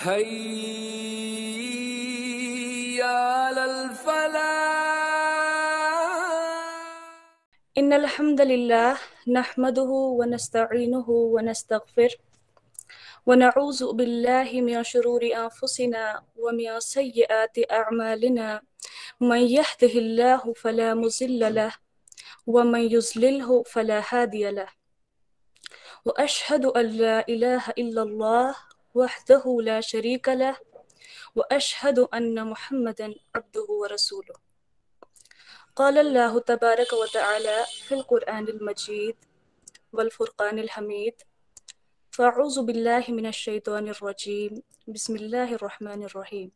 حي على الفلاح. إن الحمد لله نحمده ونستعينه ونستغفر ونعوذ بالله من شرور أنفسنا ومن سيئات أعمالنا من يهده الله فلا مضل له ومن يضلله فلا هادي له وأشهد أن لا إله إلا الله وحده لا شريك له وأشهد أن محمدا عبده ورسوله. قال الله تبارك وتعالى في القرآن المجيد والفرقان الحميد: فأعوذ بالله من الشيطان الرجيم بسم الله الرحمن الرحيم.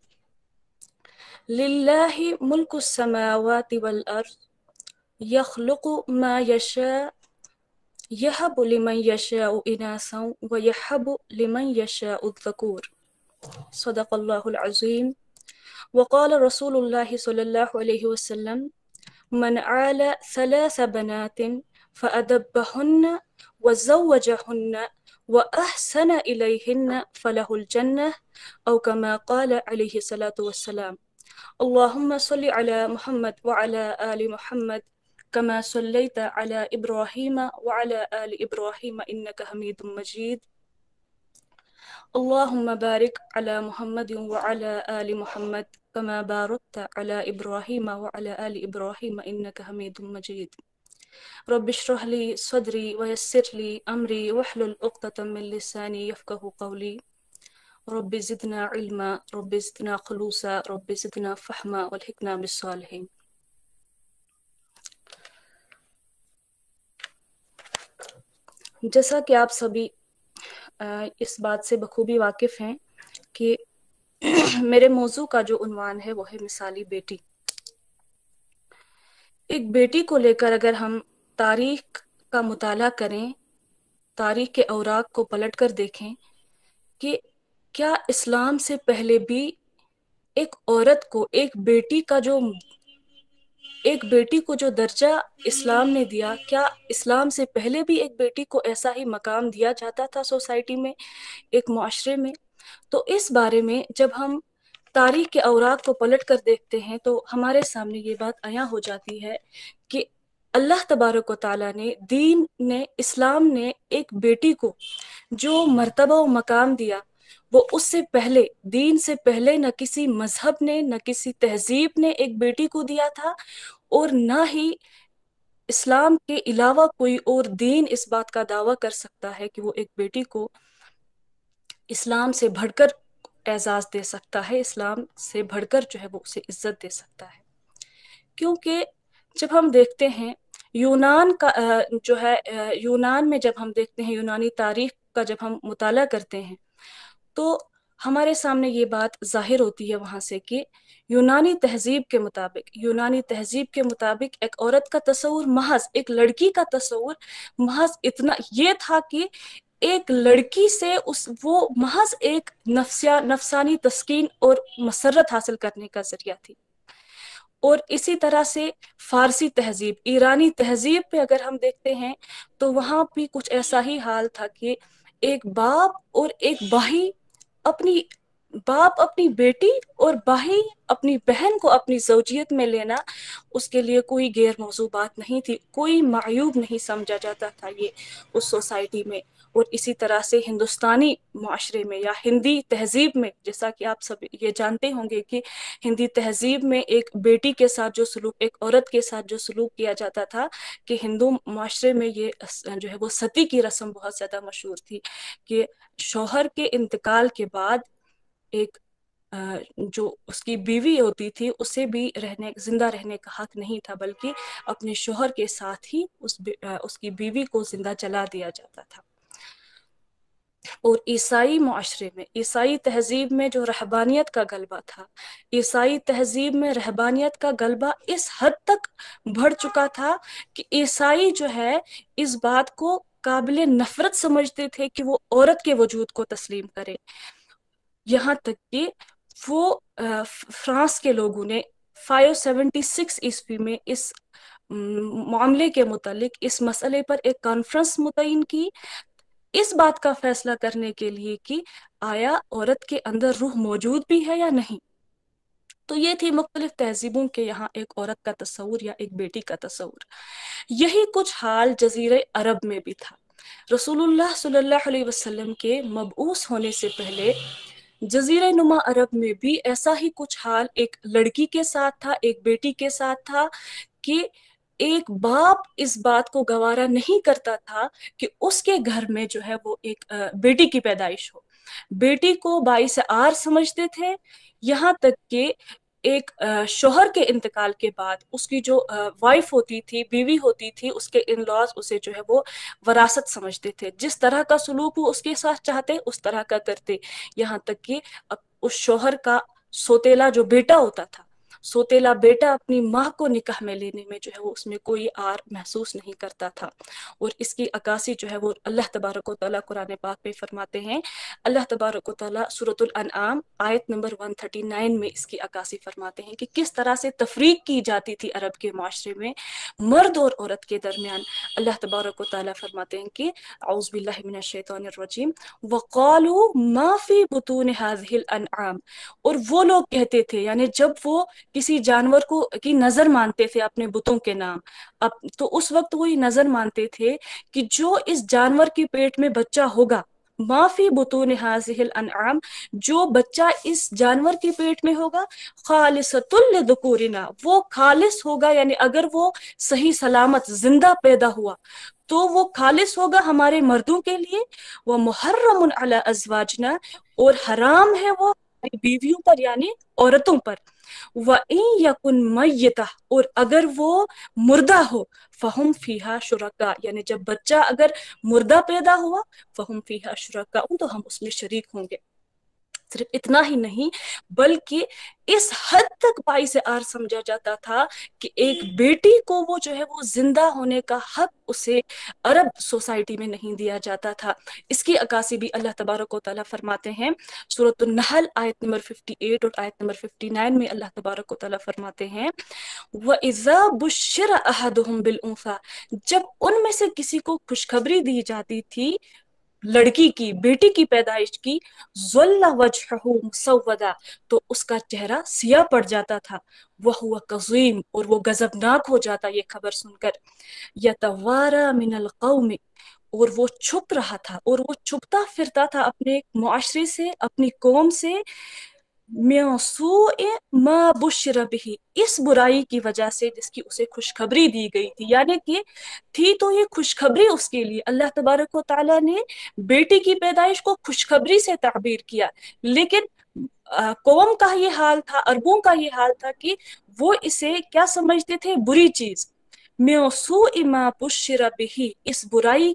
لله ملك السماوات والأرض يخلق ما يشاء يهب لمن يشاء إناثا ويهب لمن يشاء الذكور. صدق الله العظيم. وقال رسول الله صلى الله عليه وسلم: من عال ثلاث بنات فأدبهن وزوجهن وأحسن إليهن فله الجنة، أو كما قال عليه الصلاة والسلام. اللهم صل على محمد وعلى آل محمد كما صليت على إبراهيم وعلى آل إبراهيم إنك حميد مجيد. اللهم بارك على محمد وعلى آل محمد كما باركت على إبراهيم وعلى آل إبراهيم إنك حميد مجيد. رب اشرح لي صدري ويسر لي أمري واحلل عقدة من لساني يفقه قولي. رب زدنا علما، رب زدنا خلوصا، رب زدنا فهما والحقنا بالصالحين. جیسا کہ آپ سبھی اس بات سے بخوبی واقف ہیں کہ میرے موضوع کا جو عنوان ہے وہ ہے مثالی بیٹی۔ ایک بیٹی کو لے کر اگر ہم تاریخ کا مطالعہ کریں، تاریخ کے اوراق کو پلٹ کر دیکھیں کہ کیا اسلام سے پہلے بھی ایک عورت کو ایک بیٹی کو جو درجہ اسلام نے دیا، کیا اسلام سے پہلے بھی ایک بیٹی کو ایسا ہی مقام دیا جاتا تھا سوسائٹی میں، ایک معاشرے میں؟ تو اس بارے میں جب ہم تاریخ کے اوراق کو پلٹ کر دیکھتے ہیں تو ہمارے سامنے یہ بات عیاں ہو جاتی ہے کہ اللہ تبارک و تعالیٰ نے، دین نے، اسلام نے ایک بیٹی کو جو مرتبہ و مقام دیا وہ اس سے پہلے، دین سے پہلے، نہ کسی مذہب نے، نہ کسی تہذیب نے ایک بیٹی کو دیا تھا، اور نہ ہی اسلام کے علاوہ کوئی اور دین اس بات کا دعویٰ کر سکتا ہے کہ وہ ایک بیٹی کو اسلام سے بڑھ کر اعزاز دے سکتا ہے، اسلام سے بڑھ کر جو ہے وہ اسے عزت دے سکتا ہے۔ کیونکہ جب ہم دیکھتے ہیں یونان کا جو ہے، یونان میں جب ہم دیکھتے ہیں، یونانی تاریخ کا جب ہم مطالعہ کرتے ہیں تو ہمارے سامنے یہ بات ظاہر ہوتی ہے وہاں سے کہ یونانی تہذیب کے مطابق ایک عورت کا تصور، محض ایک لڑکی کا تصور محض اتنا یہ تھا کہ ایک لڑکی سے وہ محض ایک نفسانی تسکین اور مسرت حاصل کرنے کا ذریعہ تھی۔ اور اسی طرح سے فارسی تہذیب، ایرانی تہذیب پہ اگر ہم دیکھتے ہیں تو وہاں بھی کچھ ایسا ہی حال تھا کہ ایک باپ اور ایک بھائی، باپ اپنی بیٹی اور بھائی اپنی بہن کو اپنی زوجیت میں لینا، اس کے لیے کوئی غیر موضوع بات نہیں تھی، کوئی معیوب نہیں سمجھا جاتا تھا یہ اس سوسائٹی میں۔ اور اسی طرح سے ہندوستانی معاشرے میں یا ہندی تہذیب میں، جیسا کہ آپ سب یہ جانتے ہوں گے کہ ہندی تہذیب میں ایک بیٹی کے ساتھ جو سلوک، ایک عورت کے ساتھ جو سلوک کیا جاتا تھا کہ ہندو معاشرے میں یہ جو ہے وہ ستی کی رسم بہت زیادہ مشہور تھی کہ شوہر کے انتقال کے بعد ایک جو اس کی بیوی ہوتی تھی اسے بھی زندہ رہنے کا حق نہیں تھا، بلکہ اپنے شوہر کے ساتھ ہی اس کی بیوی کو زندہ جلا دیا جاتا تھا۔ اور عیسائی معاشرے میں، عیسائی تہذیب میں جو رہبانیت کا غلبہ تھا، عیسائی تہذیب میں رہبانیت کا غلبہ اس حد تک بڑھ چکا تھا کہ عیسائی جو ہے اس بات کو قابل نفرت سمجھتے تھے کہ وہ عورت کے وجود کو تسلیم کرے، یہاں تک کہ وہ فرانس کے لوگوں نے 576 عیسوی میں اس معاملے کے متعلق، اس مسئلے پر ایک کانفرنس متعین کی، اس بات کا فیصلہ کرنے کے لیے کہ آیا عورت کے اندر روح موجود بھی ہے یا نہیں۔ تو یہ تھی مختلف تہذیبوں کے یہاں ایک عورت کا تصور یا ایک بیٹی کا تصور۔ یہی کچھ حال جزیرہ عرب میں بھی تھا۔ رسول اللہ صلی اللہ علیہ وسلم کے مبعوث ہونے سے پہلے جزیرہ نما عرب میں بھی ایسا ہی کچھ حال ایک لڑکی کے ساتھ تھا، ایک بیٹی کے ساتھ تھا، کہ ایک باپ اس بات کو گوارا نہیں کرتا تھا کہ اس کے گھر میں جو ہے وہ ایک بیٹی کی پیدائش ہو۔ بیٹی کو باعث عار سمجھتے تھے، یہاں تک کہ ایک شوہر کے انتقال کے بعد اس کی جو وائف ہوتی تھی، بیوی ہوتی تھی، اس کے ان لاز اسے جو ہے وہ وراثت سمجھتے تھے، جس طرح کا سلوک وہ اس کے ساتھ چاہتے اس طرح کا کرتے، یہاں تک کہ اس شوہر کا سوتیلا جو بیٹا ہوتا تھا، سوتیلا بیٹا اپنی ماں کو نکاح میں لینے میں جو ہے وہ اس میں کوئی عار محسوس نہیں کرتا تھا۔ اور اس کی عکاسی جو ہے وہ اللہ تبارک و تعالیٰ قرآن پاک میں فرماتے ہیں، اللہ تبارک و تعالیٰ سورۃ الانعام آیت نمبر 139 میں اس کی عکاسی فرماتے ہیں کہ کس طرح سے تفریق کی جاتی تھی عرب کے معاشرے میں مرد اور عورت کے درمیان۔ اللہ تبارک و تعالیٰ فرماتے ہیں کہ اعوذ باللہ من الشیطان الرجیم وقالوا ما فی بطون هذه الانعام، اور وہ لوگ کہتے تھے، یعنی جب وہ کسی جانور کی نظر مانتے تھے اپنے بتوں کے نام، تو اس وقت وہ یہ نظر مانتے تھے کہ جو اس جانور کے پیٹ میں بچہ ہوگا، ما فی بطون هذه الانعام، جو بچہ اس جانور کے پیٹ میں ہوگا، خالصۃ لذکورنا، وہ خالص ہوگا، یعنی اگر وہ صحیح سلامت زندہ پیدا ہوا تو وہ خالص ہوگا ہمارے مردوں کے لیے، وہ محرم علی ازواجنا، اور حرام ہے وہ ہماری بیویوں پر یعنی عورتوں پر، وَإِن يَكُن مَيِّتًا، اور اگر وہ مردہ ہو، فَهُمْ فِيهَا شُرَكَاء، یعنی جب بچہ اگر مردہ پیدا ہوا، فَهُمْ فِيهَا شُرَكَاء، تو ہم اس میں شریک ہوں گے۔ صرف اتنا ہی نہیں بلکہ اس حد تک باعث عار سمجھا جاتا تھا کہ ایک بیٹی کو وہ جو ہے وہ زندہ ہونے کا حق اسے عرب سوسائٹی میں نہیں دیا جاتا تھا۔ اس کی عکاسی بھی اللہ تبارک و تعالیٰ فرماتے ہیں سورۃ النحل آیت نمبر 58 اور آیت نمبر 59 میں اللہ تبارک و تعالیٰ فرماتے ہیں وَإِذَا بُشِّرَ أَحَدُهُمْ بِالْأُنثَىٰ، جب ان میں سے کسی کو خوشخبری دی جاتی تھی لڑکی کی، بیٹی کی پیدائش کی، ظل وجہہ مسودا، تو اس کا چہرہ سیاہ پڑ جاتا تھا، وہو کظیم، اور وہ غضبناک ہو جاتا یہ خبر سن کر، یتوارا من القوم، اور وہ چھپ رہا تھا اور وہ چھپتا پھرتا تھا اپنے معاشرے سے، اپنی قوم سے، من سوء ما بشر بہ، اس برائی کی وجہ سے جس کی اسے خوشخبری دی گئی تھی، یعنی کہ تھی تو یہ خوشخبری اس کے لیے، اللہ تبارک و تعالیٰ نے بیٹی کی پیدائش کو خوشخبری سے تعبیر کیا، لیکن قوم کا یہ حال تھا، عربوں کا یہ حال تھا کہ وہ اسے کیا سمجھتے تھے؟ بری چیز، من سوء ما بشر بہ، اس برائی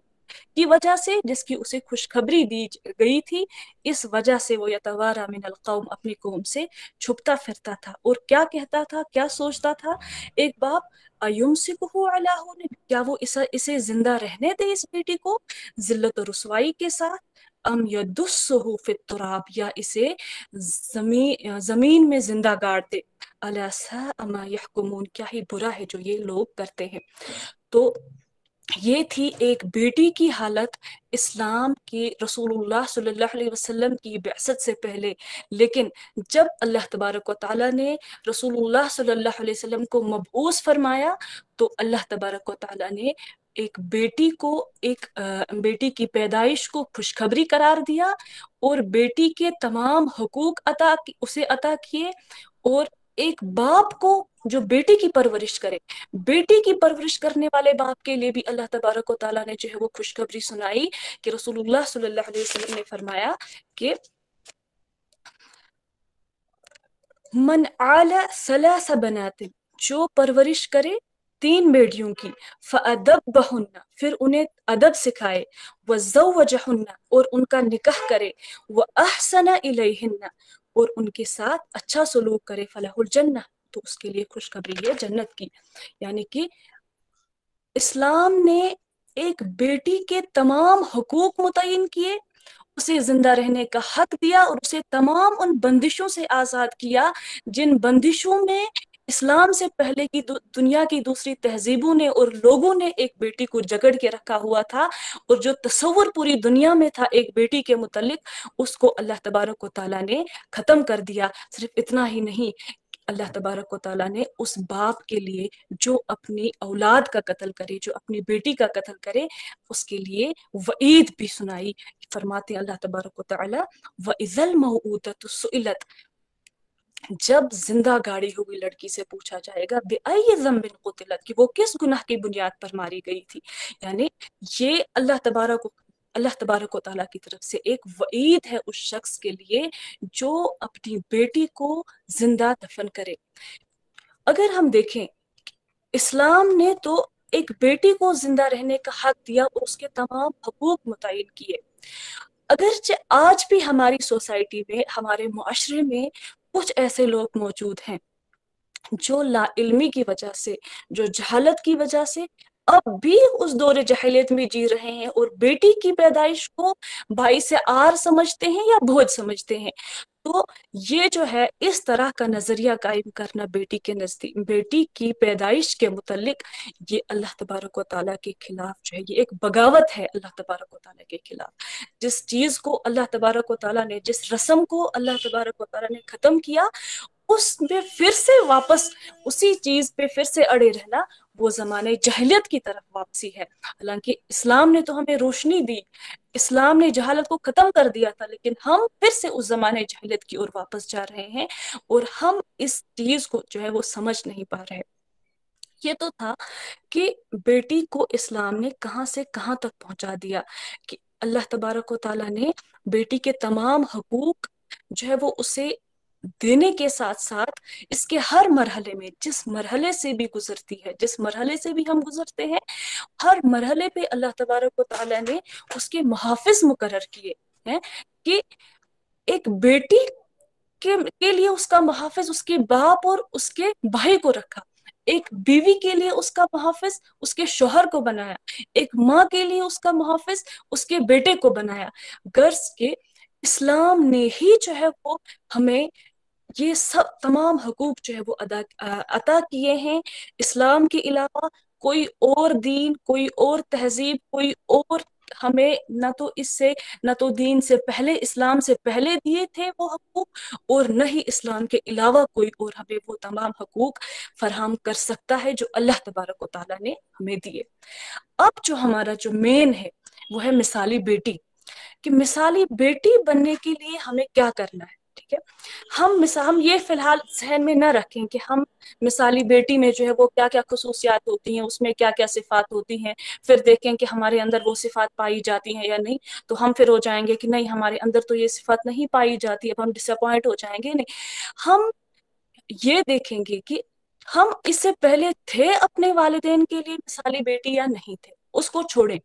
کی وجہ سے جس کی اسے خوشخبری دی گئی تھی، اس وجہ سے وہ یتوارا من القوم، اپنی قوم سے چھپتا پھرتا تھا، اور کیا کہتا تھا، کیا سوچتا تھا ایک باپ، ایمسکہ علی ہون، کیا وہ اسے زندہ رہنے دے اس بیٹی کو ذلت و رسوائی کے ساتھ، ام یدسہ فی التراب، یا اسے زمین میں زندہ گاڑ دے، الا ساء ما یحکمون، کیا ہی برا ہے جو یہ لوگ کرتے ہیں۔ تو یہ تھی ایک بیٹی کی حالت اسلام کی، رسول اللہ صلی اللہ علیہ وسلم کی بعثت سے پہلے، لیکن جب اللہ تبارک و تعالیٰ نے رسول اللہ صلی اللہ علیہ وسلم کو مبعوث فرمایا تو اللہ تبارک و تعالیٰ نے ایک بیٹی کو، ایک بیٹی کی پیدائش کو خوشخبری قرار دیا، اور بیٹی کے تمام حقوق اسے عطا کیے، اور ایک باپ کو جو بیٹی کی پرورش کرے، بیٹی کی پرورش کرنے والے باپ کے لیے بھی اللہ تبارک و تعالیٰ نے جو ہے وہ خوشخبری سنائی کہ رسول اللہ صلی اللہ علیہ وسلم نے فرمایا کہ من عال ثلاث بنات، جو پرورش کرے 3 بیٹیوں کی، فأدبہن، پھر انہیں ادب سکھائے، وزوجہن، اور ان کا نکاح کرے، واحسن الیہن، اور ان کے ساتھ اچھا سلوک کرے، فلہ الجنہ، تو اس کے لیے خوشخبری ہے جنت کی۔ یعنی کہ اسلام نے ایک بیٹی کے تمام حقوق متعین کیے، اسے زندہ رہنے کا حق دیا، اور اسے تمام ان بندشوں سے آزاد کیا جن بندشوں میں اسلام سے پہلے کی دنیا کی دوسری تہذیبوں نے اور لوگوں نے ایک بیٹی کو جگڑ کے رکھا ہوا تھا، اور جو تصور پوری دنیا میں تھا ایک بیٹی کے متعلق، اس کو اللہ تبارک و تعالیٰ نے ختم کر دیا۔ صرف اتنا ہی نہیں، اللہ تبارک و تعالیٰ نے اس باپ کے لیے جو اپنی اولاد کا قتل کرے، جو اپنی بیٹی کا قتل کرے، اس کے لیے وعید بھی سنائی۔ فرماتے اللہ تبارک و تعالیٰ وَإِذَا الْمَوْءُودَةُ سُئِلَتْ، جب زندہ گاڑی ہوئی لڑکی سے پوچھا جائے گا بِأَيِّ ذَنبٍ قُتِلَتْ، کہ وہ کس گناہ کی بنیاد پر ماری گئی تھی۔ یعنی یہ اللہ تبارک و تعالیٰ کی طرف سے ایک وعید ہے اس شخص کے لیے جو اپنی بیٹی کو زندہ دفن کرے۔ اگر ہم دیکھیں، اسلام نے تو ایک بیٹی کو زندہ رہنے کا حق دیا اور اس کے تمام حقوق متعین کیے، اگرچہ آج بھی ہماری سوسائٹی میں، ہمارے معاشرے میں کچھ ایسے لوگ موجود ہیں جو لا علمی کی وجہ سے، جو جہالت کی وجہ سے اب بھی اس دور جاہلیت میں جی رہے ہیں اور بیٹی کی پیدائش کو باعث عار سمجھتے ہیں یا بوجھ سمجھتے ہیں۔ تو یہ جو ہے اس طرح کا نظریہ قائم کرنا بیٹی کے نزدیک، بیٹی کی پیدائش کے متعلق، یہ اللہ تبارک و تعالیٰ کے خلاف جو ہے، یہ ایک بغاوت ہے اللہ تبارک و تعالیٰ کے خلاف۔ جس چیز کو اللہ تبارک و تعالیٰ نے، جس رسم کو اللہ تبارک و تعالیٰ نے ختم کیا، اس میں پھر سے واپس اسی چیز پہ پھر سے اڑے رہنا، وہ زمانے جہلیت کی طرف واپسی ہے۔ حالانکہ اسلام نے تو ہمیں روشنی دی، اسلام نے جہالت کو ختم کر دیا تھا، لیکن ہم پھر سے اس زمانے جہلیت کی اور واپس جا رہے ہیں، اور ہم اس چیز کو جو ہے وہ سمجھ نہیں پا رہے۔ یہ تو تھا کہ بیٹی کو اسلام نے کہاں سے کہاں تک پہنچا دیا، کہ اللہ تبارک و تعالیٰ نے بیٹی کے تمام حقوق جو ہے وہ اسے دینے کے ساتھ ساتھ اس کے ہر مرحلے میں، جس مرحلے سے بھی گزرتی ہے، جس مرحلے سے بھی ہم گزرتے ہیں، ہر مرحلے پہ اللہ تبارک و تعالیٰ نے اس کے محافظ مقرر کیے ہیں، کہ ایک بیٹی کے لیے اس کا محافظ اس کے باپ اور اس کے بھائی کو رکھا، ایک بیوی کے لیے اس کا محافظ اس کے شوہر کو بنایا، ایک ماں کے لیے اس کا محافظ اس کے بیٹے کو بنایا۔ غرض کہ اسلام نے ہی جو ہے وہ ہمیں یہ سب تمام حقوق جو ہے وہ عطا کیے ہیں۔ اسلام کے علاوہ کوئی اور دین، کوئی اور تہذیب، کوئی اور ہمیں نہ تو اس سے، نہ تو دین سے پہلے، اسلام سے پہلے دیے تھے وہ حقوق، اور نہ ہی اسلام کے علاوہ کوئی اور ہمیں وہ تمام حقوق فراہم کر سکتا ہے جو اللہ تبارک و تعالیٰ نے ہمیں دیے۔ اب جو ہمارا جو مین ہے وہ ہے مثالی بیٹی، کہ مثالی بیٹی بننے کے لیے ہمیں کیا کرنا ہے۔ ٹھیک ہے، ہم یہ فی الحال ذہن میں نہ رکھیں کہ ہم مثالی بیٹی میں جو ہے وہ کیا کیا خصوصیات ہوتی ہیں، اس میں کیا کیا صفات ہوتی ہیں، پھر دیکھیں کہ ہمارے اندر وہ صفات پائی جاتی ہیں یا نہیں، تو ہم پھر ہو جائیں گے کہ نہیں ہمارے اندر تو یہ صفات نہیں پائی جاتی، اب ہم ڈس اپوائنٹ ہو جائیں گے۔ نہیں، ہم یہ دیکھیں گے کہ ہم اس سے پہلے تھے اپنے والدین کے لیے مثالی بیٹی یا نہیں تھے، اس کو چھوڑیں۔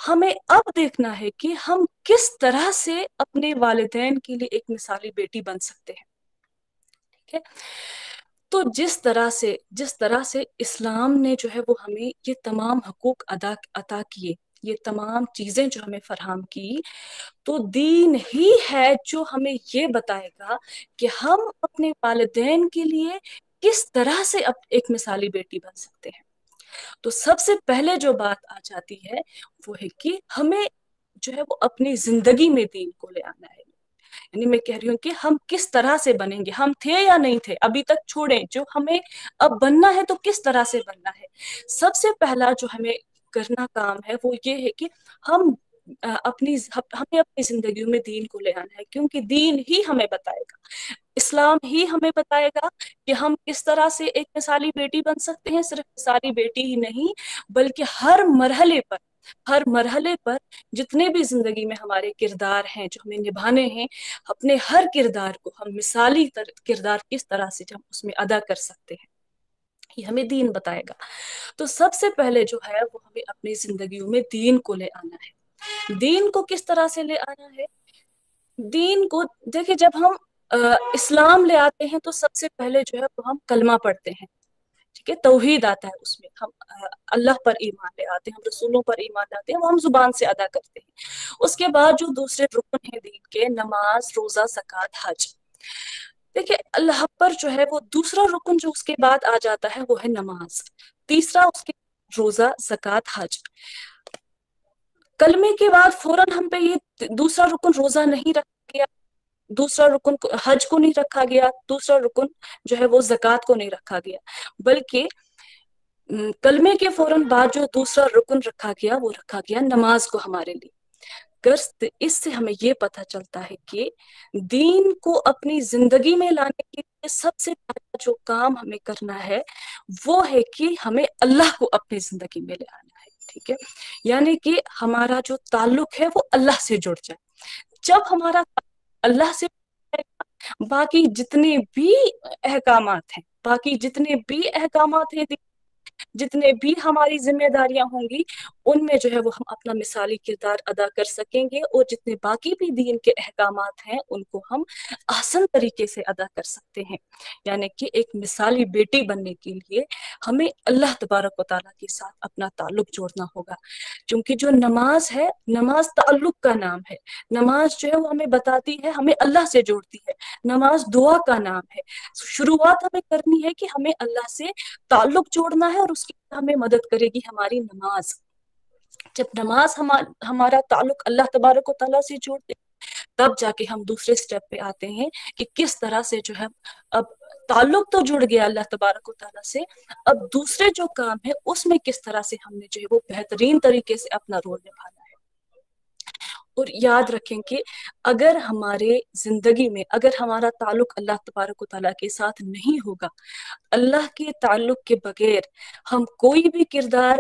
ہمیں اب دیکھنا ہے کہ ہم کس طرح سے اپنے والدین کے لیے ایک مثالی بیٹی بن سکتے ہیں۔ ٹھیک ہے، تو جس طرح سے اسلام نے جو ہے وہ ہمیں یہ تمام حقوق عطا کیے، یہ تمام چیزیں جو ہمیں فراہم کی، تو دین ہی ہے جو ہمیں یہ بتائے گا کہ ہم اپنے والدین کے لیے کس طرح سے ایک مثالی بیٹی بن سکتے ہیں۔ تو سب سے پہلے جو بات آ جاتی ہے وہ ہے کہ ہمیں جو ہے وہ اپنی زندگی میں دین کو لے آنا ہے۔ یعنی میں کہہ رہی ہوں کہ ہم کس طرح سے بنیں گے، ہم تھے یا نہیں تھے ابھی تک چھوڑیں، جو ہمیں اب بننا ہے تو کس طرح سے بننا ہے۔ سب سے پہلا جو ہمیں کرنا کام ہے وہ یہ ہے کہ ہمیں اپنی زندگیوں میں دین کو لے آنا ہے، کیونکہ دین ہی ہمیں بتائے گا، اسلام ہی ہمیں بتائے گا کہ ہم کس طرح سے ایک مثالی بیٹی بن سکتے ہیں۔ صرف مثالی بیٹی ہی نہیں بلکہ ہر مرحلے پر جتنے بھی زندگی میں ہمارے کردار ہیں جو ہمیں نبھانے ہیں، اپنے ہر کردار کو ہم مثالی کردار کس طرح سے ہم اس میں ادا کر سکتے ہیں، یہ ہمیں دین بتائے گا۔ تو سب سے پہلے جو ہے وہ ہمیں اپنی زندگیوں میں دین کو لے آنا ہے۔ دین کو کس طرح سے لے آنا ہے؟ دین کو دیکھیں، جب ہم اسلام لے آتے ہیں تو سب سے پہلے جو ہے وہ ہم کلمہ پڑھتے ہیں، ٹھیک ہے، توحید آتا ہے، اس میں ہم اللہ پر ایمان لے آتے ہیں، ہم رسولوں پر ایمان لاتے ہیں، وہ ہم زبان سے ادا کرتے ہیں۔ اس کے بعد جو دوسرے رکن ہیں دین کے، نماز، روزہ، زکوٰۃ، حج، دیکھیے اللہ پر جو ہے وہ دوسرا رکن جو اس کے بعد آ جاتا ہے وہ ہے نماز، تیسرا اس کے روزہ، زکوٰۃ، حج۔ کلمے کے بعد فوراً ہم پہ یہ دوسرا رکن روزہ نہیں رکھا گیا، دوسرا رکن حج کو نہیں رکھا گیا، دوسرا رکن جو ہے وہ زکوٰۃ کو نہیں رکھا گیا، بلکہ کلمے کے فوراً بعد جو دوسرا رکن رکھا گیا وہ رکھا گیا نماز کو ہمارے لیے۔ اس سے ہمیں یہ پتہ چلتا ہے کہ دین کو اپنی زندگی میں لانے کے لیے سب سے پہلا جو کام ہمیں کرنا ہے وہ ہے کہ ہمیں اللہ کو اپنی زندگی میں لے آنا ہے، ٹھیک ہے؟ یعنی کہ ہمارا جو تعلق ہے وہ اللہ سے جڑ جائے۔ جب ہمارا اللہ سے باقی جتنے بھی احکامات ہیں، جتنے بھی ہماری ذمہ داریاں ہوں گی ان میں جو ہے وہ ہم اپنا مثالی کردار ادا کر سکیں گے، اور جتنے باقی بھی دین کے احکامات ہیں ان کو ہم آسان طریقے سے ادا کر سکتے ہیں۔ یعنی کہ ایک مثالی بیٹی بننے کے لیے ہمیں اللہ تبارک و تعالیٰ کے ساتھ اپنا تعلق جوڑنا ہوگا، کیونکہ جو نماز ہے، نماز تعلق کا نام ہے۔ نماز جو ہے وہ ہمیں بتاتی ہے، ہمیں اللہ سے جوڑتی ہے۔ نماز دعا کا نام ہے۔ شروعات ہمیں کرنی ہے کہ ہمیں اللہ سے تعلق جوڑنا ہے، اور اس کی ہمیں مدد کرے گی ہماری نماز۔ جب نماز ہمارا تعلق اللہ تبارک و تعالیٰ سے جوڑتے تب جا کے ہم دوسرے سٹیپ پہ آتے ہیں کہ کس طرح سے جو ہے اب تعلق تو جڑ گیا اللہ تبارک و تعالیٰ سے، اب دوسرے جو کام ہے اس میں کس طرح سے ہم نے جو ہے وہ بہترین طریقے سے اپنا رول نبھانا ہے۔ اور یاد رکھیں کہ اگر ہمارے زندگی میں اگر ہمارا تعلق اللہ تبارک و تعالیٰ کے ساتھ نہیں ہوگا، اللہ کے تعلق کے بغیر ہم کوئی بھی کردار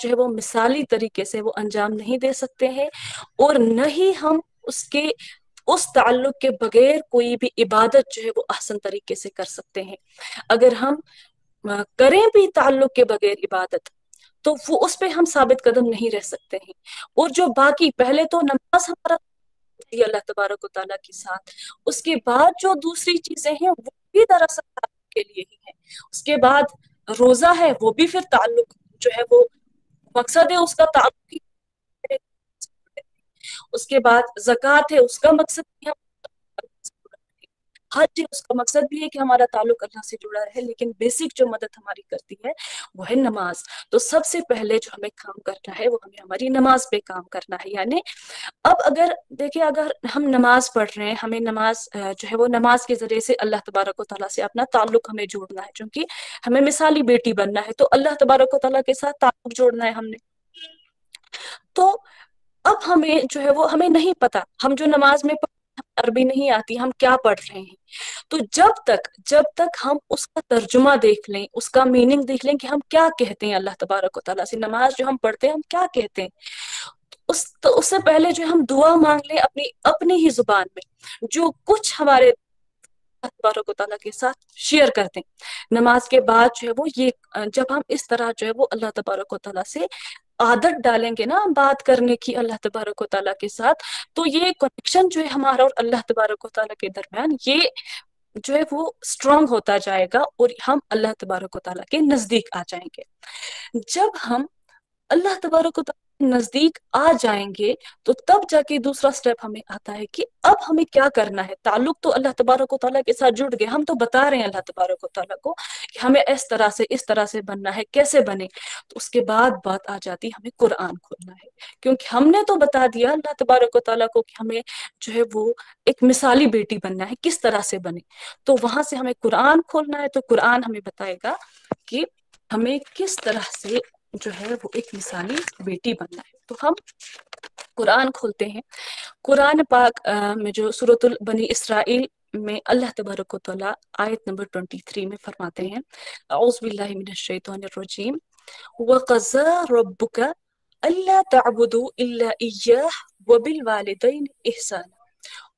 جو ہے وہ مثالی طریقے سے وہ انجام نہیں دے سکتے ہیں، اور نہ ہی ہم اس تعلق کے بغیر کوئی بھی عبادت جو ہے وہ احسن طریقے سے کر سکتے ہیں۔ اگر ہم کریں بھی تعلق کے بغیر عبادت تو وہ اس پہ ہم ثابت قدم نہیں رہ سکتے ہیں۔ اور جو باقی پہلے تو نماز ہمارا اللہ تبارک و تعالیٰ کے ساتھ، اس کے بعد جو دوسری چیزیں ہیں وہ بھی دراصل تعلق کے لیے ہی ہیں۔ اس کے بعد روزہ ہے، وہ بھی پھر تعلق جو ہے وہ مقصد ہے اس کا تعلق ہی ہے۔ اس کے بعد زکوٰۃ ہے، اس کا مقصد بھی حج ہے، اس کا مقصد بھی ہے کہ ہمارا تعلق اللہ سے جڑا رہے، لیکن بیسک جو مدد ہماری کرتی ہے وہ ہے نماز۔ تو سب سے پہلے جو ہمیں کام کرنا ہے وہ ہمیں ہماری نماز پہ کام کرنا ہے۔ یعنی اب اگر ہم نماز پڑھ رہے ہیں، ہمیں نماز جو ہے وہ نماز کے ذریعے سے اللہ تبارک و تعالیٰ سے اپنا تعلق ہمیں جوڑنا ہے، چونکہ ہمیں مثالی بیٹی بننا ہے تو اللہ تبارک و تعالیٰ کے ساتھ تعلق جوڑنا ہے ہم نے۔ تو اب ہمیں جو ہے وہ ہمیں نہیں پتا، ہم جو نماز میں عربی نہیں آتی، ہم کیا پڑھ رہے ہیں، تو جب تک ہم اس کا ترجمہ دیکھ لیں، اس کا میننگ دیکھ لیں کہ ہم کیا کہتے ہیں اللہ تبارک و تعالیٰ سے، نماز جو ہم پڑھتے ہیں ہم کیا کہتے ہیں، اس سے پہلے جو ہم دعا مانگ لیں اپنی ہی زبان میں، جو کچھ ہمارے اللہ تبارک و تعالیٰ کے ساتھ شیئر کرتے ہیں۔ نماز کے بعد جو ہے وہ یہ جب ہم اس طرح جو ہے وہ اللہ تبارک و تعالیٰ سے عادت ڈالیں گے نا بات کرنے کی اللہ تبارک و تعالیٰ کے ساتھ، تو یہ کنیکشن جو ہے ہمارا اور اللہ تبارک و تعالیٰ کے درمیان یہ جو ہے وہ اسٹرانگ ہوتا جائے گا، اور ہم اللہ تبارک و تعالیٰ کے نزدیک آ جائیں گے۔ جب ہم اللہ تبارک و تعالیٰ کے نزدیک آ جائیں گے تو تب جا کے دوسرا سٹیپ ہمیں آتا ہے کہ اب ہمیں کیا کرنا ہے۔ تعلق تو اللہ تبارک و تعالیٰ کے ساتھ جڑ گئے، ہم تو بتا رہے ہیں اللہ تبارک و تعالیٰ کو کہ ہمیں اس طرح سے بننا ہے، کیسے بنے، تو اس کے بعد بات آ جاتی ہمیں قرآن کھولنا ہے، کیونکہ ہم نے تو بتا دیا اللہ تبارک و تعالیٰ کو کہ ہمیں جو ہے وہ ایک مثالی بیٹی بننا ہے، کس طرح سے بنے، تو وہاں سے ہمیں قرآن کھولنا ہے۔ تو قرآن ہمیں بتائے گا کہ ہمیں کس طرح سے جو ہے وہ ایک مثالی بیٹی بننا ہے۔ تو ہم قرآن کھولتے ہیں، قرآن پاک میں جو سورۃ بنی اسرائیل میں اللہ تبارک و تعالیٰ آیت نمبر 23 میں فرماتے ہیں، اعوذ باللہ من الشیطان الرجیم، وَقَضَىٰ رَبُّكَ أَلَّا تَعْبُدُوا إِلَّا إِيَّاهُ وَبِالْوَالِدَيْنِ إِحْسَانًا،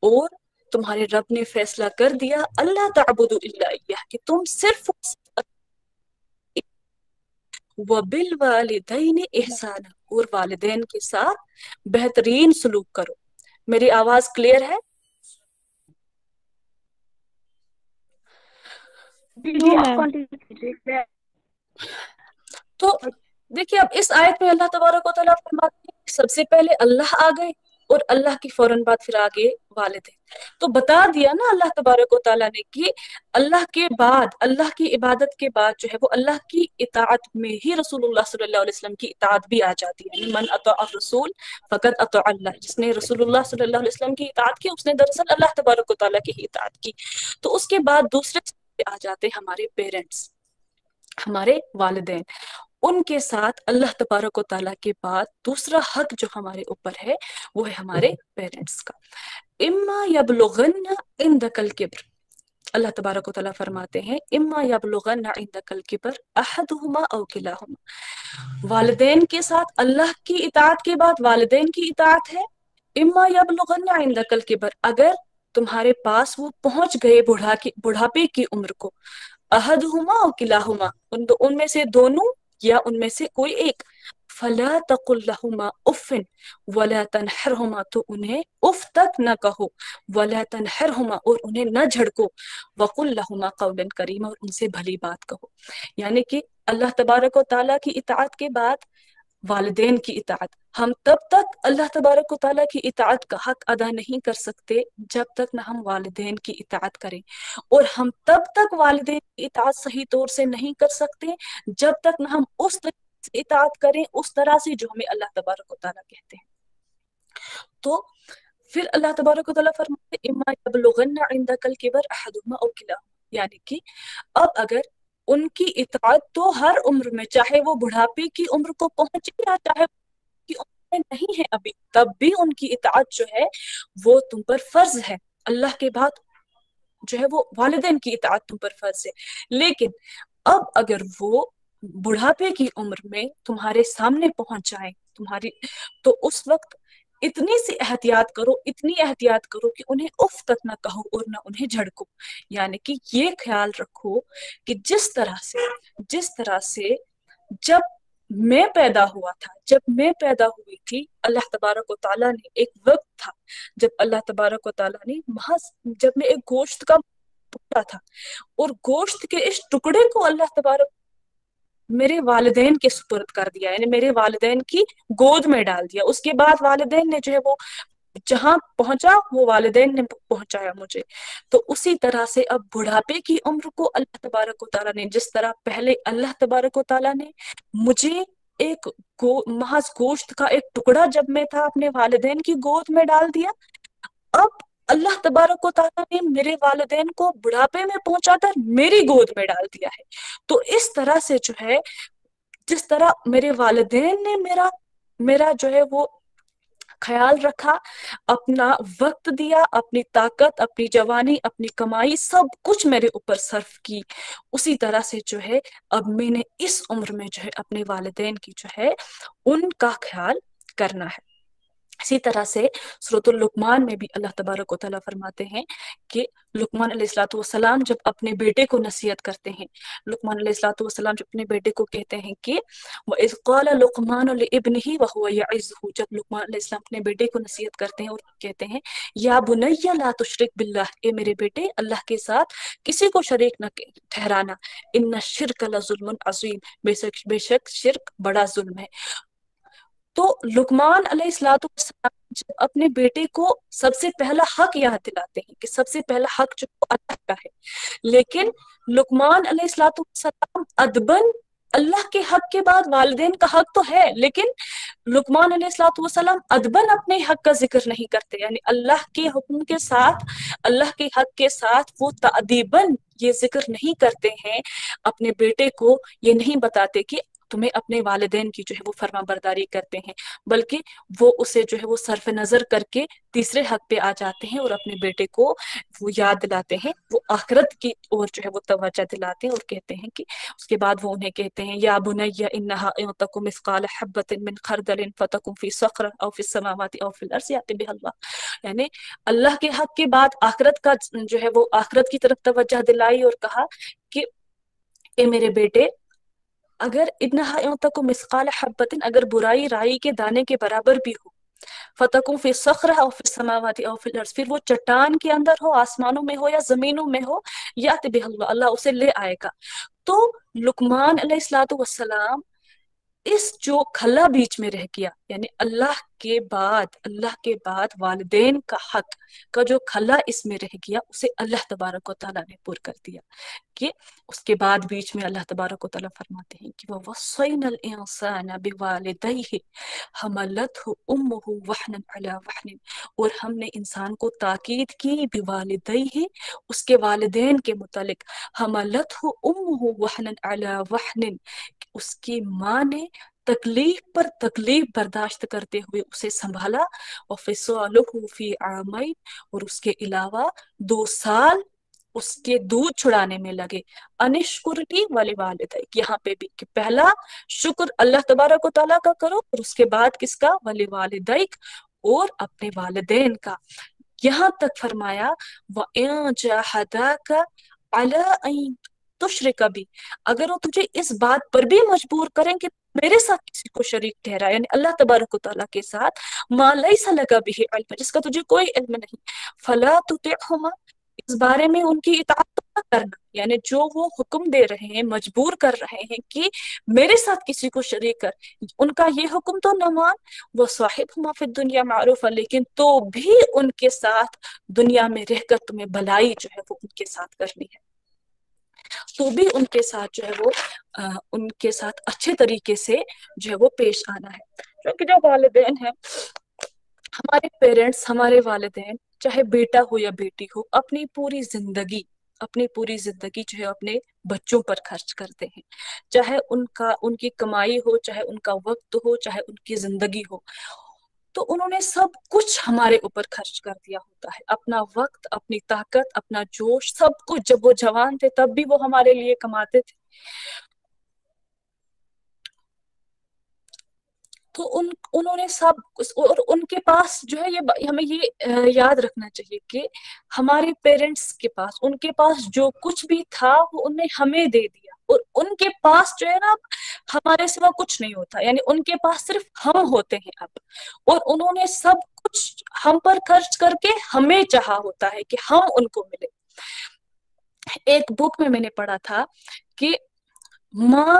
اور تمہارے رب نے فیصلہ کر دیا اللہ تعبدوا إِلَّا إِيَّاهُ کہ تم صرف وَبِالْوَالِدَيْنِ إِحْسَانًا اور والدین کے ساتھ بہترین سلوک کرو۔ میری آواز کلیئر ہے؟ جی آپ کنٹینیو کیجیے۔ تو دیکھیے اب اس آیت میں اللہ تبارک و تعالیٰ فرماتے ہیں کہ سب سے پہلے اللہ آ گئے، اور اللہ کی فوراً بعد پھر آگے والدین. تو بتا دیا نا اللہ تبارک و تعالیٰ نے کہ اللہ کے بعد، اللہ کی عبادت کے بعد جو ہے وہ اللہ کی اطاعت میں ہی رسول اللہ صلی اللہ علیہ وسلم کی اطاعت بھی آ جاتی ہے. یعنی من اطاع الرسول فقد اطاع اللہ، جس نے رسول اللہ صلی اللہ علیہ وسلم کی اطاعت کی اس نے دراصل اللہ تبارک و تعالیٰ کی ہی اطاعت کی. تو اس کے بعد دوسرے آ جاتے ہمارے پیرنٹس، ہمارے والدین. ان کے ساتھ اللہ تبارک و تعالیٰ کے بعد دوسرا حق جو ہمارے اوپر ہے وہ ہے ہمارے پیرنٹس کا. اما یبلغن عندک الکبر، اللہ تبارک و تعالیٰ فرماتے ہیں اما یبلغن عندک الکبر احدہما او کلاہما، والدین کے ساتھ اللہ کی اطاعت کے بعد والدین کی اطاعت ہے. اما یبلغن عندک الکبر، اگر تمہارے پاس وہ پہنچ گئے بڑھاپے کی عمر کو، احدہما او کلاہما، ان میں سے دونوں یا ان میں سے کوئی ایک، فلا تقل لہما اف ولا تنہرہما، تو انہیں اف تک نہ کہو، ولا تنہرہما، اور انہیں نہ جھڑکو، وقل لہما قولا کریما، اور ان سے بھلی بات کہو. یعنی کہ اللہ تبارک و تعالیٰ کی اطاعت کے بعد والدین کی اطاعت. ہم تب تک اللہ تبارک و تعالیٰ کی اطاعت کا حق ادا نہیں کر سکتے جب تک نہ ہم والدین کی اطاعت کریں، اور ہم تب تک والدین کی اطاعت صحیح طور سے نہیں کر سکتے جب تک نہ ہم اس طرح سے اطاعت کریں اس طرح سے جو ہمیں اللہ تبارک و تعالیٰ کہتے ہیں. تو پھر اللہ تبارک و تعالیٰ فرماتے ہیں اما یبلغن عندک الکبر احدہما او کلاہما، یعنی کہ اب اگر ان کی اطاعت تو ہر عمر میں، چاہے وہ بڑھاپے کی عمر کو پہنچے یا چاہے کی عمر میں نہیں ہے ابھی، تب بھی ان کی اطاعت جو ہے وہ تم پر فرض ہے. اللہ کے بعد جو ہے وہ والدین کی اطاعت تم پر فرض ہے. لیکن اب اگر وہ بڑھاپے کی عمر میں تمہارے سامنے پہنچ جائیں تو اس وقت اتنی سی احتیاط کرو، اتنی احتیاط کرو کہ انہیں اف تک نہ کہو اور نہ انہیں جھڑکو. یعنی کہ یہ خیال رکھو کہ جس طرح سے جب میں پیدا ہوا تھا، جب میں پیدا ہوئی تھی، اللہ تبارک و تعالیٰ نے ایک وقت تھا جب اللہ تبارک و تعالیٰ نے محض جب میں ایک گوشت کا ٹکڑا تھا، اور گوشت کے اس ٹکڑے کو اللہ تبارک میرے والدین کے سپرد کر دیا، یعنی میرے والدین کی گود میں ڈال دیا. اس کے بعد والدین نے جو ہے وہ جہاں پہنچا وہ والدین نے پہنچایا مجھے. تو اسی طرح سے اب بڑھاپے کی عمر کو اللہ تبارک و تعالیٰ نے، جس طرح پہلے اللہ تبارک و تعالیٰ نے مجھے ایک محض گوشت کا ایک ٹکڑا جب میں تھا اپنے والدین کی گود میں ڈال دیا، اب اللہ تبارک و تعالیٰ نے میرے والدین کو بڑھاپے میں پہنچا کر میری گود میں ڈال دیا ہے. تو اس طرح سے جو ہے جس طرح میرے والدین نے میرا جو ہے وہ خیال رکھا، اپنا وقت دیا، اپنی طاقت، اپنی جوانی، اپنی کمائی سب کچھ میرے اوپر صرف کی، اسی طرح سے جو ہے اب میں نے اس عمر میں جو ہے اپنے والدین کی جو ہے ان کا خیال کرنا ہے. اسی طرح سے سورۃ اللقمان میں بھی اللہ تبارک و تعالیٰ فرماتے ہیں کہ لقمان علیہ الصلوۃ والسلام جب اپنے بیٹے کو نصیحت کرتے ہیں، لقمان علیہ الصلوۃ والسلام جب اپنے بیٹے کو کہتے ہیں کہ وَإِذْ قَالَ لُقْمَانُ لِابْنِهِ وَهُوَ يَعِظُهُ، جب لقمان علیہ السلام اپنے بیٹے کو نصیحت کرتے ہیں اور کہتے ہیں یا بنی لا تشرک باللہ، اے میرے بیٹے اللہ کے ساتھ کسی کو شریک نہ ٹھہرانا، ان الشرک لظلم عظیم، بے شک شرک بڑا ظلم ہے. تو لقمان علیہ الصلوۃ والسلام جب اپنے بیٹے کو سب سے پہلا حق یاد دلاتے ہیں کہ سب سے پہلا حق جو اللہ کا ہے، لیکن لقمان علیہ الصلوۃ والسلام ادبن اللہ کے حق کے بعد والدین کا حق تو ہے، لیکن لقمان علیہ الصلوۃ والسلام ادبن اپنے حق کا ذکر نہیں کرتے، یعنی اللہ کے حکم کے ساتھ، اللہ کے حق کے ساتھ وہ تأدیباً یہ ذکر نہیں کرتے ہیں، اپنے بیٹے کو یہ نہیں بتاتے کہ تمہیں اپنے والدین کی جو ہے وہ فرما برداری کرتے ہیں، بلکہ وہ اسے جو ہے وہ صرف نظر کر کے تیسرے حق پہ آ جاتے ہیں اور اپنے بیٹے کو وہ یاد دلاتے ہیں، وہ آخرت کی اور جو ہے وہ توجہ دلاتے ہیں، اور کہتے ہیں کہ اس کے بعد وہ انہیں کہتے ہیں یا بنی انہا ان تک مثقال حبۃ من خردل فتکن فی صخرۃ او فی السماوات او فی الارض یأتی بها اللہ. یعنی اللہ کے حق کے بعد آخرت کا جو ہے وہ آخرت کی طرف توجہ دلائی اور کہا کہ اے میرے بیٹے اگر انہا تک مثقال حبۃ، اگر برائی رائی کے دانے کے برابر بھی ہو، فتکون فی صخرہ او فی السماوات او فی الارض، پھر وہ چٹان کے اندر ہو، آسمانوں میں ہو یا زمینوں میں ہو، یأتی بہ اللہ، اللہ اسے لے آئے گا. تو لقمان علیہ الصلوۃ والسلام اس جو کھلا بیچ میں رہ گیا، یعنی اللہ کے بعد والدین کا حق کا جو خلا اس میں رہ گیا اسے اللہ تبارک و تعالیٰ نے پر کر دیا. کہ اس کے بعد بیچ میں اللہ تبارک و تعالیٰ فرماتے ہیں کہ وَوَصَّيْنَا الْإِنسَانَ بِوَالِدَيْهِ حَمَلَتْهُ أُمُّهُ وَحْنًا عَلَى وَحْنٍ، اور ہم نے انسان کو تاکید کی بِوَالِدَيْهِ اس کے والدین کے متعلق، حَمَلَتْهُ أُمُّهُ وَحْنًا عَلَى وَحْنٍ، اس کی ماں نے تکلیف پر تکلیف برداشت کرتے ہوئے اسے سنبھالا، وَفِصَالُهُ فِي عَامَيْنِ، اور اس کے علاوہ 2 سال اس کے دودھ چھڑانے میں لگے. انشکرنی وَلِوَالِدَيْكَ، یہاں پہ بھی کہ پہلا شکر اللہ تبارک و تعالیٰ کا کرو، اور اس کے بعد کس کا؟ وَلِوَالِدَيْكَ، اور اپنے والدین کا. یہاں تک فرمایا وَإِن جَاهَدَاكَ عَلَىٰ أَن تُشْرِكَ بِي، اگر وہ تجھے اس بات پر بھی مجبور کریں کہ میرے ساتھ کسی کو شریک ٹھہرا، یعنی اللہ تبارک و تعالیٰ کے ساتھ، مَا لَيْسَ لَكَ بِهِ علم، جس کا تجھے کوئی علم نہیں، فَلَا تُطِعْهُمَا، اس بارے میں ان کی اطاعت نہ کرنا، یعنی جو وہ حکم دے رہے ہیں، مجبور کر رہے ہیں کہ میرے ساتھ کسی کو شریک کر، ان کا یہ حکم تو نہ مان. وَصَاحِبْهُمَا فِي الدُّنْيَا مَعْرُوفًا، لیکن تو بھی ان کے ساتھ دنیا میں رہ کر تمہیں بھلائی جو ہے وہ ان کے ساتھ کرنی ہے، تو بھی ان کے ساتھ جو ہے وہ ان کے ساتھ اچھے طریقے سے جو ہے وہ پیش آنا ہے. کیونکہ جو والدین ہیں، ہمارے پیرنٹس، ہمارے والدین، چاہے بیٹا ہو یا بیٹی ہو، اپنی پوری زندگی جو ہے اپنے بچوں پر خرچ کرتے ہیں، چاہے ان کی کمائی ہو، چاہے ان کا وقت ہو، چاہے ان کی زندگی ہو، تو انہوں نے سب کچھ ہمارے اوپر خرچ کر دیا ہوتا ہے، اپنا وقت، اپنی طاقت، اپنا جوش، سب کچھ. جب وہ جوان تھے تب بھی وہ ہمارے لیے کماتے تھے. تو انہوں نے سب، اور ان کے پاس جو ہے ہمیں یہ یاد رکھنا چاہیے کہ ہمارے پیرنٹس کے پاس، ان کے پاس جو کچھ بھی تھا وہ انہیں ہمیں دے دیا، اور ان کے پاس جو ہے نا ہمارے سوا کچھ نہیں ہوتا، یعنی ان کے پاس صرف ہم ہوتے ہیں اب، اور انہوں نے سب کچھ ہم پر خرچ کر کے ہمیں چاہا ہوتا ہے کہ ہم ان کو ملے. ایک بک میں نے پڑھا تھا کہ ماں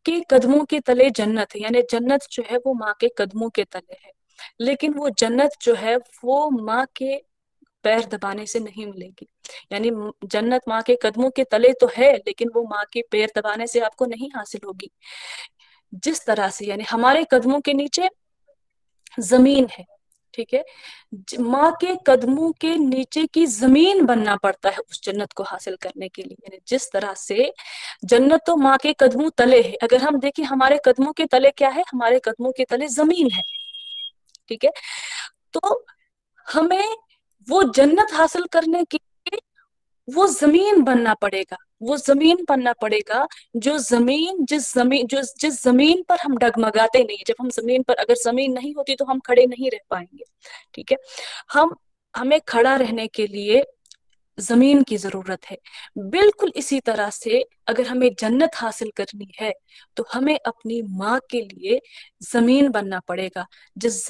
کے قدموں کے تلے جنت ہے، یعنی جنت جو ہے وہ ماں کے قدموں کے تلے ہے، لیکن وہ جنت جو ہے وہ ماں کے پیر دبانے سے نہیں ملے گی. یعنی جنت ماں کے قدموں کے تلے تو ہے، لیکن وہ ماں کے پیر دبانے سے آپ کو نہیں حاصل ہوگی. جس طرح سے یعنی ہمارے قدموں کے نیچے زمین ہے، ٹھیک ہے، ماں کے قدموں کے نیچے کی زمین بننا پڑتا ہے اس جنت کو حاصل کرنے کے لیے. یعنی جس طرح سے جنت تو ماں کے قدموں تلے ہے، اگر ہم دیکھیں ہمارے قدموں کے تلے کیا ہے، ہمارے قدموں کے تلے زمین ہے، ٹھیک ہے. تو ہمیں وہ جنت حاصل کرنے کے لیے وہ زمین بننا پڑے گا، وہ زمین بننا پڑے گا جس زمین پر ہم ڈگمگاتے نہیں. جب ہم زمین پر، اگر زمین نہیں ہوتی تو ہم کھڑے نہیں رہ پائیں گے، ٹھیک ہے. ہمیں کھڑا رہنے کے لیے زمین کی ضرورت ہے. بالکل اسی طرح سے اگر ہمیں جنت حاصل کرنی ہے تو ہمیں اپنی ماں کے لیے زمین بننا پڑے گا، جس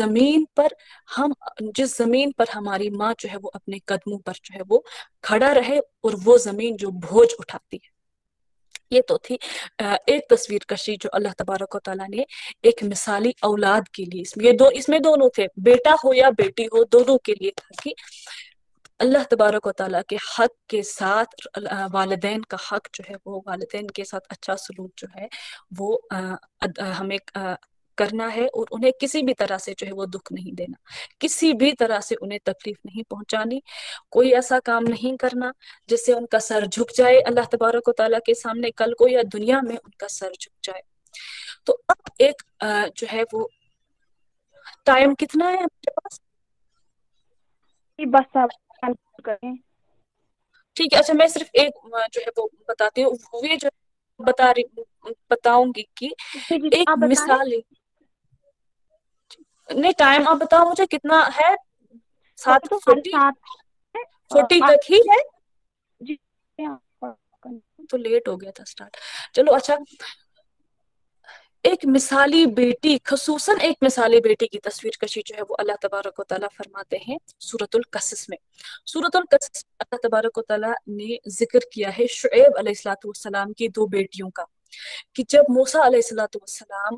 زمین پر ہماری ماں جو ہے وہ اپنے قدموں پر جو ہے وہ کھڑا رہے، اور وہ زمین جو بوجھ اٹھاتی ہے. یہ تو تھی ایک تصویر کشی جو اللہ تبارک و تعالیٰ نے ایک مثالی اولاد کے لیے، اس میں دونوں تھے، بیٹا ہو یا بیٹی ہو، دونوں کے لیے تھا کہ اللہ تبارک و تعالیٰ کے حق کے ساتھ والدین کا حق جو ہے وہ، والدین کے ساتھ اچھا سلوک جو ہے وہ ہمیں کرنا ہے، اور انہیں کسی بھی طرح سے جو ہے وہ دکھ نہیں دینا، کسی بھی طرح سے انہیں تکلیف نہیں پہنچانی، کوئی ایسا کام نہیں کرنا جس سے ان کا سر جھک جائے اللہ تبارک و تعالیٰ کے سامنے کل کو، یا دنیا میں ان کا سر جھک جائے. تو اب ایک جو ہے وہ ٹائم کتنا ہے آپ کے پاس؟ بس آپ کریں. ٹھیک ہے. اچھا میں صرف ایک جو ہے وہ بتاتی ہوں، یہ جو بتاؤں گی کہ ایک آپ بتائیں. مثال، نہیں ٹائم آپ بتاؤ مجھے کتنا ہے. وقت تو 7:30 40 تک ہی ہے جی. تو لیٹ ہو گیا تھا سٹارٹ. چلو اچھا، ایک مثالی بیٹی، خصوصاً ایک مثالی بیٹی کی تصویر کشی جو ہے وہ اللہ تبارک و تعالیٰ فرماتے ہیں سورۃ القصص میں. سورۃ القصص میں اللہ تبارک و تعالیٰ نے ذکر کیا ہے شعیب علیہ السلام کی 2 بیٹیوں کا، کہ جب موسیٰ علیہ السلام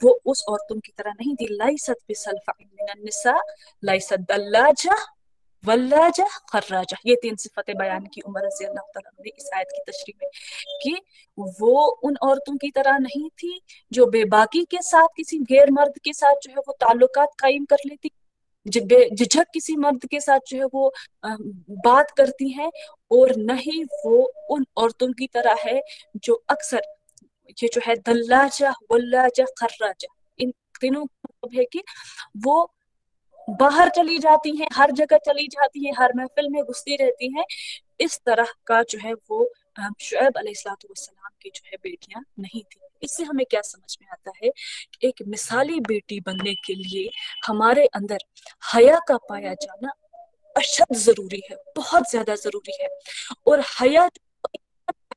وہ اس عورتوں کی طرح نہیں تھی. لائست بسلفع من النساء لائست دلاجہ ولاجہ خراجہ. یہ 3 صفتیں بیان کی عمر رضی اللہ تعالیٰ نے اس آیت کی تشریح میں کہ وہ ان عورتوں کی طرح نہیں تھی جو بے باکی کے ساتھ کسی غیر مرد کے ساتھ جو ہے وہ تعلقات قائم کر لیتی, جھجھک کسی مرد کے ساتھ جو ہے وہ بات کرتی ہیں, اور نہ ہی وہ ان عورتوں کی طرح ہے جو اکثر یہ جو ہے دلاجہ ولاجہ خراجہ, ان تینوں کا مطلب ہے کہ وہ باہر چلی جاتی ہیں, ہر جگہ چلی جاتی ہیں, ہر محفل میں گھستی رہتی ہیں. اس طرح کا جو ہے وہ شعیب علیہ السلام کی جو ہے بیٹیاں نہیں تھی. اس سے ہمیں کیا سمجھ میں آتا ہے کہ ایک مثالی بیٹی بننے کے لیے ہمارے اندر حیا کا پایا جانا اشد ضروری ہے, بہت زیادہ ضروری ہے. اور حیا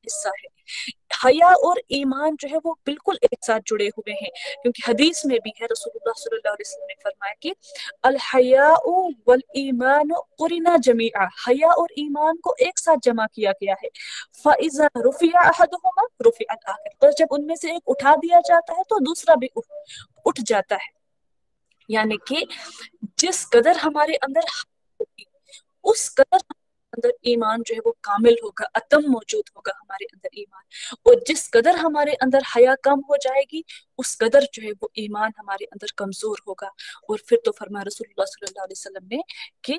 حصہ ہے, حیا اور ایمان جو ہے وہ بالکل ایک ساتھ جڑے ہوئے ہیں, کیونکہ حدیث میں بھی ہے, رسول اللہ صلی اللہ علیہ وسلم نے فرمایا کہ الحیاء والایمان قرنا جمیعا, حیا اور ایمان کو ایک ساتھ جمع کیا گیا ہے. فاذا رفع احدهما رفع الاخر, تو جب ان میں سے ایک اٹھا دیا جاتا ہے تو دوسرا بھی اٹھ جاتا ہے. یعنی کہ جس قدر ہمارے اندر اس قدر اندر ایمان جو ہے وہ کامل ہوگا, اتم موجود ہوگا ہمارے اندر ایمان. اور جس قدر ہمارے اندر حیا کم ہو جائے گی اس قدر جو ہے وہ ایمان ہمارے اندر کمزور ہوگا. اور پھر تو فرمایا رسول اللہ صلی اللہ علیہ وسلم نے کہ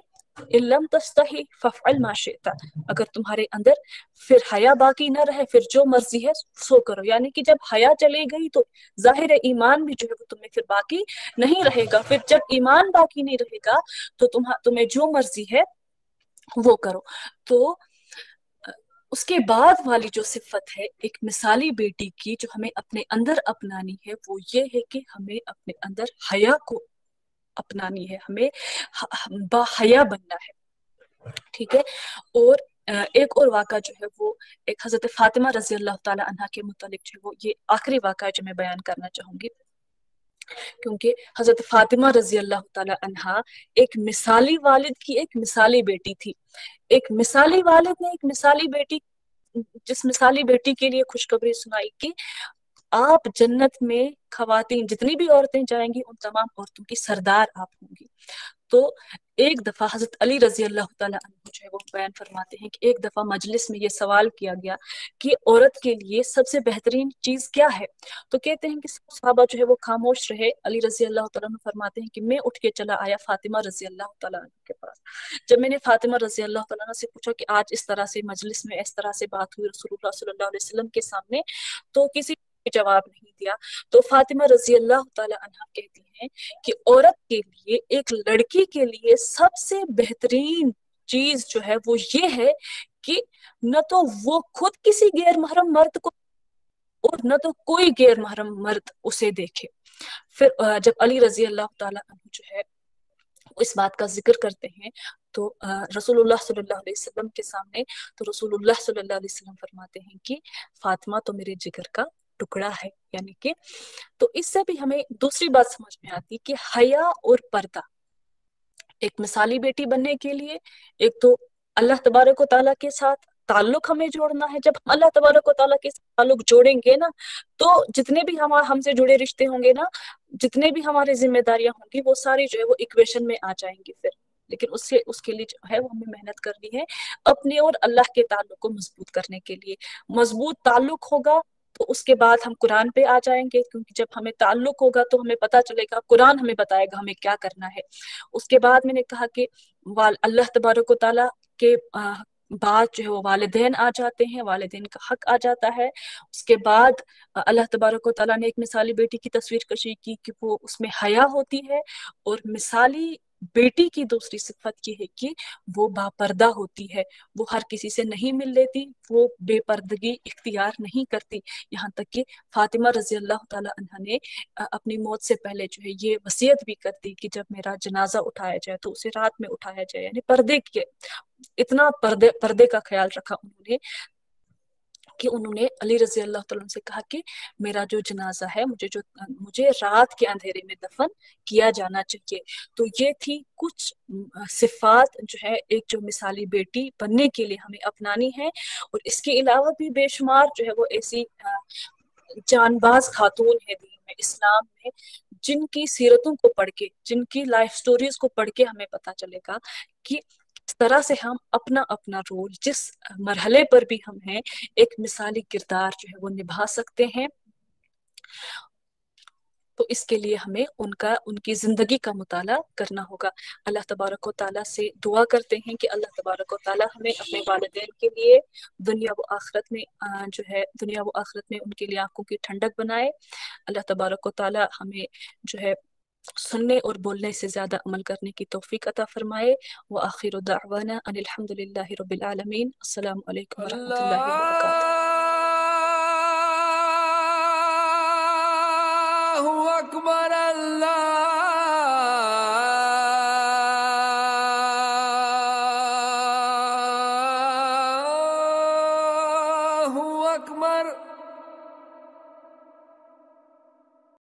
ان لم تستحی فافعل ما شئت, اگر تمہارے اندر پھر حیا باقی نہ رہے پھر جو مرضی ہے سو کرو. یعنی کہ جب حیا چلے گئی تو ظاہر ہے ایمان بھی جو ہے وہ تمہیں پھر باقی نہیں رہے گا. پھر جب ایمان باقی نہیں رہے گا تو تمہیں جو مرضی ہے وہ کرو. تو اس کے بعد والی جو صفت ہے ایک مثالی بیٹی کی جو ہمیں اپنے اندر اپنانی ہے وہ یہ ہے کہ ہمیں اپنے اندر حیا کو اپنانی ہے, ہمیں با حیا بننا ہے. ٹھیک ہے. اور ایک اور واقعہ جو ہے وہ ایک حضرت فاطمہ رضی اللہ تعالی عنہا کے متعلق جو ہے وہ یہ آخری واقعہ جو میں بیان کرنا چاہوں گی, کیونکہ حضرت فاطمہ رضی اللہ تعالی عنہا ایک مثالی والد کی ایک مثالی بیٹی تھی. ایک مثالی والد نے ایک مثالی بیٹی, جس مثالی بیٹی کے لیے خوشخبری سنائی کہ آپ جنت میں خواتین جتنی بھی عورتیں جائیں گی ان تمام عورتوں کی سردار آپ ہوں گی. تو ایک دفعہ حضرت علی رضی اللہ تعالیٰ عنہ جو ہے وہ بیان فرماتے ہیں کہ ایک دفعہ مجلس میں یہ سوال کیا گیا کہ عورت کے لیے سب سے بہترین چیز کیا ہے, تو کہتے ہیں کہ صحابہ جو ہے وہ خاموش رہے. علی رضی اللہ تعالیٰ عنہ فرماتے ہیں کہ میں اٹھ کے چلا آیا فاطمہ رضی اللہ تعالیٰ عنہ کے پاس. جب میں نے فاطمہ رضی اللہ تعالیٰ عنہ سے پوچھا کہ آج اس طرح سے مجلس میں اس طرح سے بات ہوئی رسول اللہ صلی اللہ علیہ وسلم کے سامنے, تو کسی جواب نہیں دیا. تو فاطمہ رضی اللہ تعالی عنہا کہتی ہیں کہ عورت کے لیے, ایک لڑکی کے لیے سب سے بہترین چیز جو ہے وہ یہ ہے کہ نہ تو وہ خود کسی غیر محرم مرد کو اور نہ تو کوئی غیر محرم مرد اسے دیکھے. پھر جب علی رضی اللہ تعالی عنہ جو ہے اس بات کا ذکر کرتے ہیں تو رسول اللہ صلی اللہ علیہ وسلم کے سامنے, تو رسول اللہ صلی اللہ علیہ وسلم فرماتے ہیں کہ فاطمہ تو میرے جگر کا ٹکڑا ہے. یعنی کہ تو اس سے بھی ہمیں دوسری بات سمجھ میں آتی کہ حیا اور پردہ ایک مثالی بیٹی بننے کے لیے ایک تو اللہ تبارک و تعالیٰ کے ساتھ تعلق ہمیں جوڑنا ہے. جب ہم اللہ تبارک و تعالیٰ کے ساتھ تعلق جوڑیں گے نا تو جتنے بھی ہم سے جڑے رشتے ہوں گے نا, جتنے بھی ہماری ذمہ داریاں ہوں گی وہ ساری جو ہے وہ ایکویشن میں آ جائیں گی. پھر لیکن اس کے لیے جو ہے وہ ہمیں محنت کرنی ہے اپنے اور اللہ کے تعلق کو مضبوط کرنے کے لیے. مضبوط تعلق ہوگا تو اس کے بعد ہم قرآن پہ آ جائیں گے, کیونکہ جب ہمیں تعلق ہوگا تو ہمیں پتہ چلے گا, قرآن ہمیں بتائے گا ہمیں کیا کرنا ہے. اس کے بعد میں نے کہا کہ اللہ تبارک و تعالیٰ کے بعد جو ہے وہ والدین آ جاتے ہیں, والدین کا حق آ جاتا ہے. اس کے بعد اللہ تبارک و تعالیٰ نے ایک مثالی بیٹی کی تصویر کشی کی کہ وہ اس میں حیا ہوتی ہے, اور مثالی بیٹی کی دوسری صفت یہ ہے کہ وہ باپردہ ہوتی ہے, وہ ہر کسی سے نہیں مل لیتی, وہ بے پردگی اختیار نہیں کرتی. یہاں تک کہ فاطمہ رضی اللہ تعالی عنہا نے اپنی موت سے پہلے جو ہے یہ وصیت بھی کرتی کہ جب میرا جنازہ اٹھایا جائے تو اسے رات میں اٹھایا جائے. یعنی اتنا پردے کا خیال رکھا انہوں نے کہ انہوں نے علی رضی اللہ تعالیٰ سے کہا کہ میرا جو جنازہ ہے مجھے رات کے اندھیرے میں دفن کیا جانا چاہیے. تو یہ تھی کچھ صفات جو ہے ایک جو مثالی بیٹی بننے کے لیے ہمیں اپنانی ہے. اور اس کے علاوہ بھی بے شمار جو ہے وہ ایسی جان باز خاتون ہے دین میں، اسلام میں، جن کی سیرتوں کو پڑھ کے، جن کی لائف سٹوریز کو پڑھ کے ہمیں پتہ چلے گا کہ اس طرح سے ہم اپنا اپنا رول جس مرحلے پر بھی ہم ہیں ایک مثالی کردار جو ہے وہ نبھا سکتے ہیں. تو اس کے لیے ہمیں ان کی زندگی کا مطالعہ کرنا ہوگا. اللہ تبارک و تعالیٰ سے دعا کرتے ہیں کہ اللہ تبارک و تعالیٰ ہمیں اپنے والدین کے لیے دنیا و آخرت میں ان کے لیے آنکھوں کی ٹھنڈک بنائے. اللہ تبارک و تعالیٰ ہمیں جو ہے سننے اور بولنے سے زیادہ عمل کرنے کی توفیق عطا فرمائے. وآخر دعوانا ان الحمد للہ رب العالمین. السلام علیکم ورحمۃ اللہ وبرکاتہ. اللہ اکبر، اللہ اکبر.